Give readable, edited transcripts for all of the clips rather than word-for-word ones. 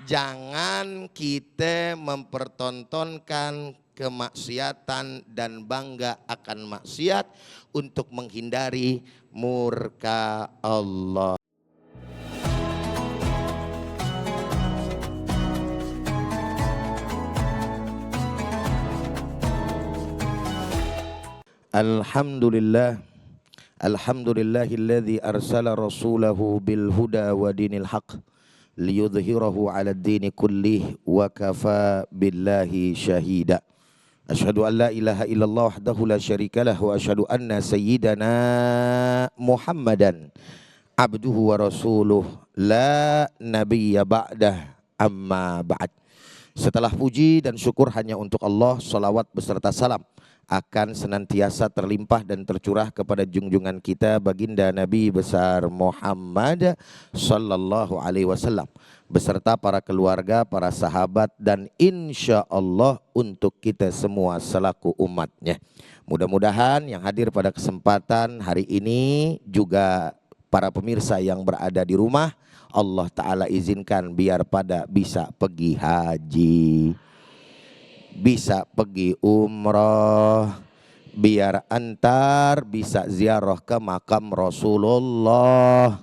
Jangan kita mempertontonkan kemaksiatan dan bangga akan maksiat untuk menghindari murka Allah. Alhamdulillah, alhamdulillahilladzi arsala rasulahu bil huda wa dinil haq liyudhhirahu 'ala ad-dini kullih wa kafa billahi syahida. Asyhadu an la ilaha illallah wahdahu la syarikalah wa asyhadu anna sayyidana Muhammadan abduhu wa rasuluh la nabiyya ba'dah, amma ba'd. Setelah puji dan syukur hanya untuk Allah, salawat beserta salam akan senantiasa terlimpah dan tercurah kepada junjungan kita baginda Nabi besar Muhammad sallallahu alaihi wasallam beserta para keluarga, para sahabat, dan insya Allah untuk kita semua selaku umatnya. Mudah-mudahan yang hadir pada kesempatan hari ini juga para pemirsa yang berada di rumah, Allah Ta'ala izinkan biar pada bisa pergi haji, bisa pergi umroh, biar antar bisa ziarah ke makam Rasulullah,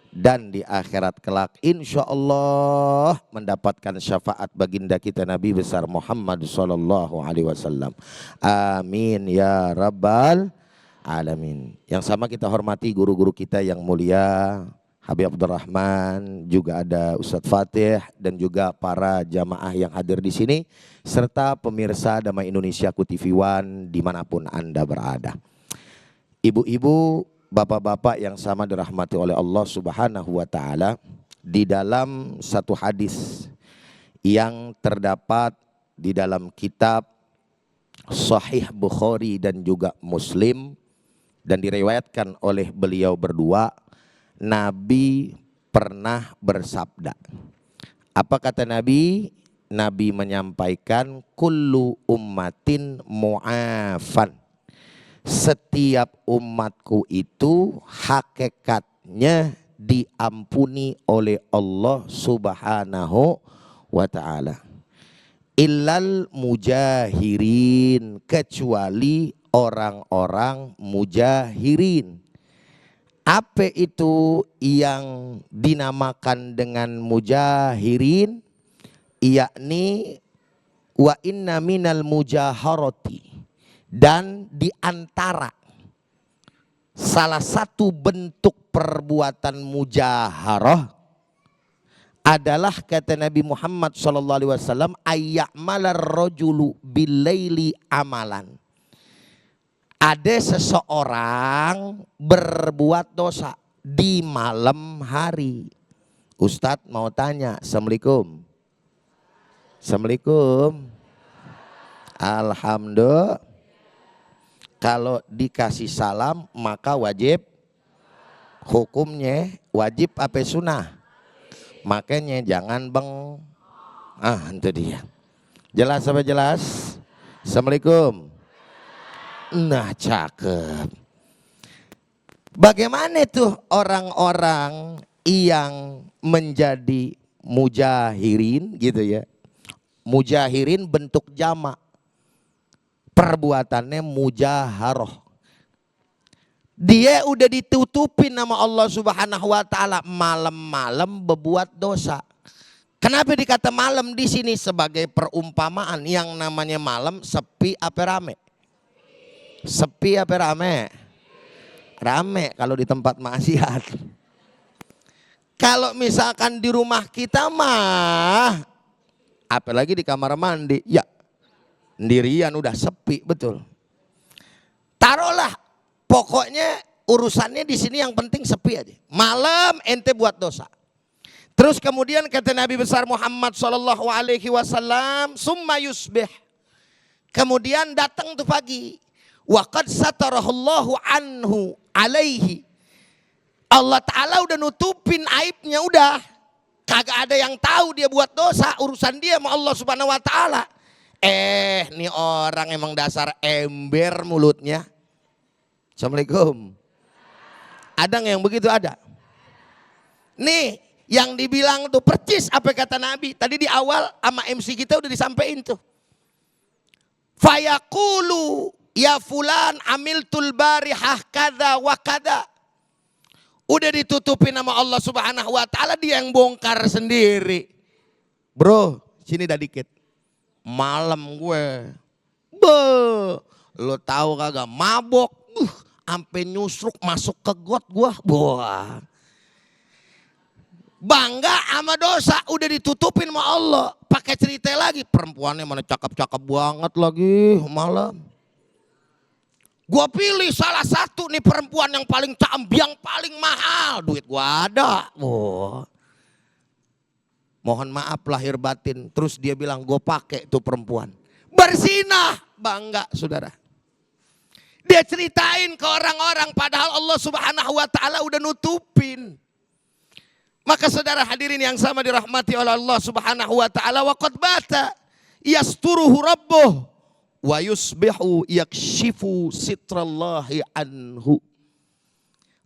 dan di akhirat kelak insya Allah mendapatkan syafaat baginda kita Nabi besar Muhammad sallallahu alaihi wasallam. Amin ya rabbal alamin. Yang sama kita hormati guru-guru kita yang mulia, Habib Abdurrahman, juga ada Ustadz Fatih, dan juga para jamaah yang hadir di sini, serta pemirsa Damai Indonesia TV One dimanapun Anda berada. Ibu-ibu, bapak-bapak yang sama dirahmati oleh Allah Subhanahu wa Ta'ala, di dalam satu hadis yang terdapat di dalam kitab Sahih Bukhari dan juga Muslim, dan diriwayatkan oleh beliau berdua, Nabi pernah bersabda. Apa kata Nabi? Nabi menyampaikan, kullu ummatin mu'afan. Setiap umatku itu hakikatnya diampuni oleh Allah Subhanahu wa Ta'ala. Illal mujahirin, kecuali orang-orang mujahirin. Apa itu yang dinamakan dengan mujahirin? Yakni wa inna minal mujaharati, dan di antara salah satu bentuk perbuatan mujaharah adalah kata Nabi Muhammad SAW, ayya'malar rajulu bilaili amalan. Ada seseorang berbuat dosa di malam hari. Ustadz mau tanya, Assalamualaikum. Assalamualaikum. Alhamdulillah. Kalau dikasih salam maka wajib, hukumnya wajib apa sunnah? Makanya jangan itu dia. Jelas apa jelas? Assalamualaikum. Nah, cakep. Bagaimana tuh orang-orang yang menjadi mujahirin gitu ya. Mujahirin bentuk jamak. Perbuatannya mujaharoh. Dia udah ditutupin nama Allah Subhanahu wa Ta'ala, malam-malam berbuat dosa. Kenapa dikata malam di sini? Sebagai perumpamaan, yang namanya malam sepi apa rame? Sepi apa rame? Rame kalau di tempat maksiat. Kalau misalkan di rumah kita mah, apalagi di kamar mandi, ya sendirian udah sepi betul. Taruhlah pokoknya urusannya di sini yang penting sepi aja. Malam ente buat dosa. Terus kemudian kata Nabi besar Muhammad sallallahu alaihi wasallam, summa yusbih. Kemudian datang tuh pagi. Wa qad satarahullahu anhu alaihi. Allah Ta'ala udah nutupin aibnya, udah. Kagak ada yang tahu dia buat dosa, urusan dia sama Allah Subhanahu wa Ta'ala. Nih orang emang dasar ember mulutnya. Assalamualaikum. Ada nggak yang begitu? Ada. Nih Yang dibilang tuh percis apa kata Nabi. Tadi di awal sama MC kita udah disampaikan tuh. Fayaqulu ya fulan amiltul barihah kada wa kada. Udah ditutupin nama Allah Subhanahu wa taala, dia yang bongkar sendiri. Bro, sini dah dikit. Malam gue. Lo tahu kagak mabok. Sampai nyusruk masuk ke got gue. Wah. Bangga sama dosa udah ditutupin sama Allah. Pakai cerita lagi, perempuannya mana cakep-cakep banget lagi malam. Gua pilih salah satu nih perempuan yang paling cantik, yang paling mahal, duit gua ada. Oh. Mohon maaf lahir batin. Terus dia bilang gue pakai tuh perempuan. Berzinah, bangga saudara. Dia ceritain ke orang-orang padahal Allah Subhanahu wa taala udah nutupin. Maka saudara hadirin yang sama dirahmati oleh Allah Subhanahu wa taala, wa qad bata yasturuhu rabbuh wa yusbihu yakshifu sitrallahi anhu.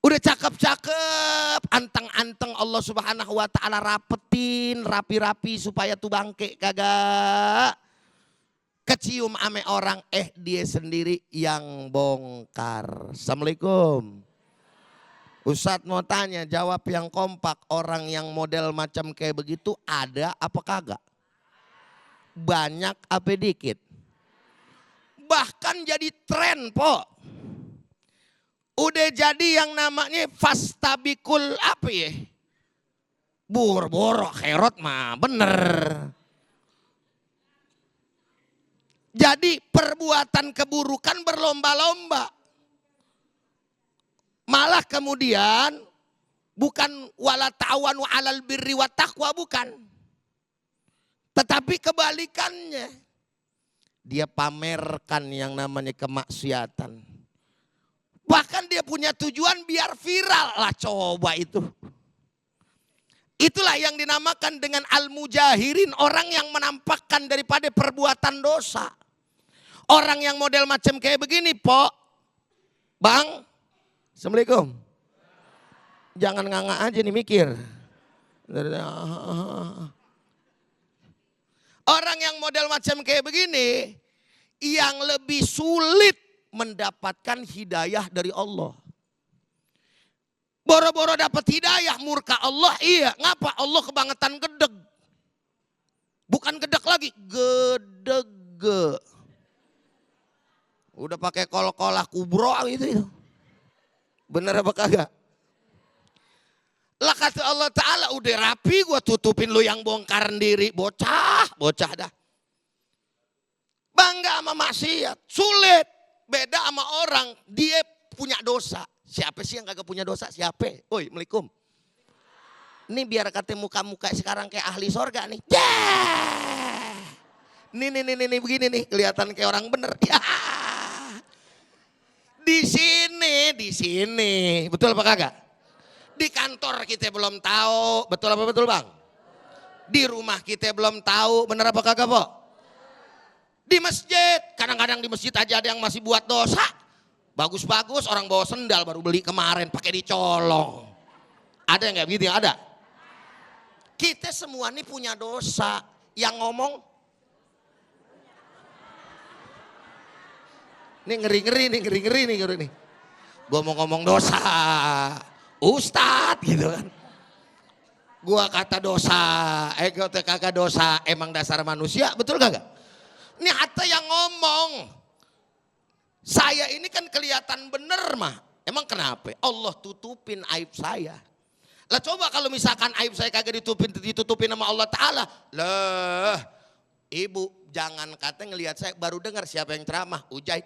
Udah cakep-cakep, anteng-anteng Allah Subhanahu wa taala rapetin, rapi-rapi supaya tuh bangke kagak kecium ame orang, dia sendiri yang bongkar. Assalamualaikum. Ustadz mau tanya, jawab yang kompak. Orang yang model macam kayak begitu ada apa kagak? Banyak apa dikit? Bahkan jadi tren, po. Udah jadi yang namanya fastabikul apa ya? Boro-boro kherot mah bener. Jadi perbuatan keburukan berlomba-lomba. Malah kemudian bukan wala ta'awanu 'alal birri wat taqwa, bukan. Tetapi kebalikannya. Dia pamerkan yang namanya kemaksiatan. Bahkan dia punya tujuan biar viral lah, coba itu. Itulah yang dinamakan dengan al-mujahirin, orang yang menampakkan daripada perbuatan dosa. Orang yang model macam kayak begini, po, bang. Assalamualaikum. Jangan nganga aja nih mikir. Orang yang model macam kayak begini, yang lebih sulit mendapatkan hidayah dari Allah. Boro-boro dapat hidayah, murka Allah, iya. Ngapa? Allah kebangetan gedeg. Bukan gedeg lagi, gedege. Udah pakai kol-kolah kubro gitu itu. Bener apa kagak? Lah kata Allah Ta'ala, udah rapi gua tutupin lu yang bongkar sendiri. Bocah dah. Bangga sama maksiat, sulit. Beda sama orang, dia punya dosa. Siapa sih yang kagak punya dosa? Siapa? Oi, Assalamualaikum. Ini biar kata muka-muka sekarang kayak ahli sorga nih. Nih begini nih, kelihatan kayak orang bener. Di sini, betul apa kagak? Di kantor kita belum tahu, betul apa betul bang? Di rumah kita belum tahu, bener apa kagak po? Di masjid, kadang-kadang di masjid aja ada yang masih buat dosa. Bagus-bagus, orang bawa sendal baru beli kemarin, pakai dicolong. Ada yang kayak begitu? Ada. Kita semua nih punya dosa, yang ngomong ini ngeri nih. Gue mau ngomong dosa, Ustadz gitu kan. Gue kata dosa, kagak dosa, emang dasar manusia, betul kagak? Ini hatta yang ngomong, saya ini kan kelihatan bener mah. Emang kenapa? Allah tutupin aib saya. Lah coba kalau misalkan aib saya kagak ditutupin sama Allah Ta'ala. Lah ibu jangan kata ngelihat saya, baru dengar siapa yang ceramah. Ujai,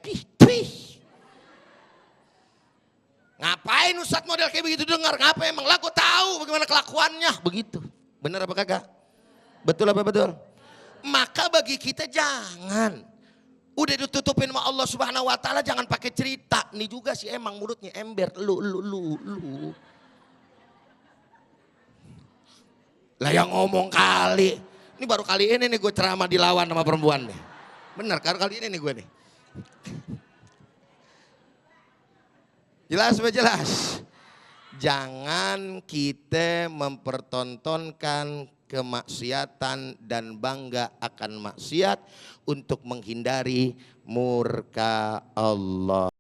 ngapain Ustadz model kayak begitu dengar? Ngapain emang? Lah gue tahu bagaimana kelakuannya. Begitu. Bener apa kagak? Betul apa betul? Maka bagi kita jangan. Udah ditutupin sama Allah Subhanahu wa taala, jangan pakai cerita. Nih juga sih emang mulutnya ember. Lu. Lah yang ngomong kali. Ini baru kali ini nih gue ceramah dilawan sama perempuan nih. Bener kali ini nih gue nih. Jelas apa jelas? Jangan kita mempertontonkan kemaksiatan dan bangga akan maksiat untuk menghindari murka Allah.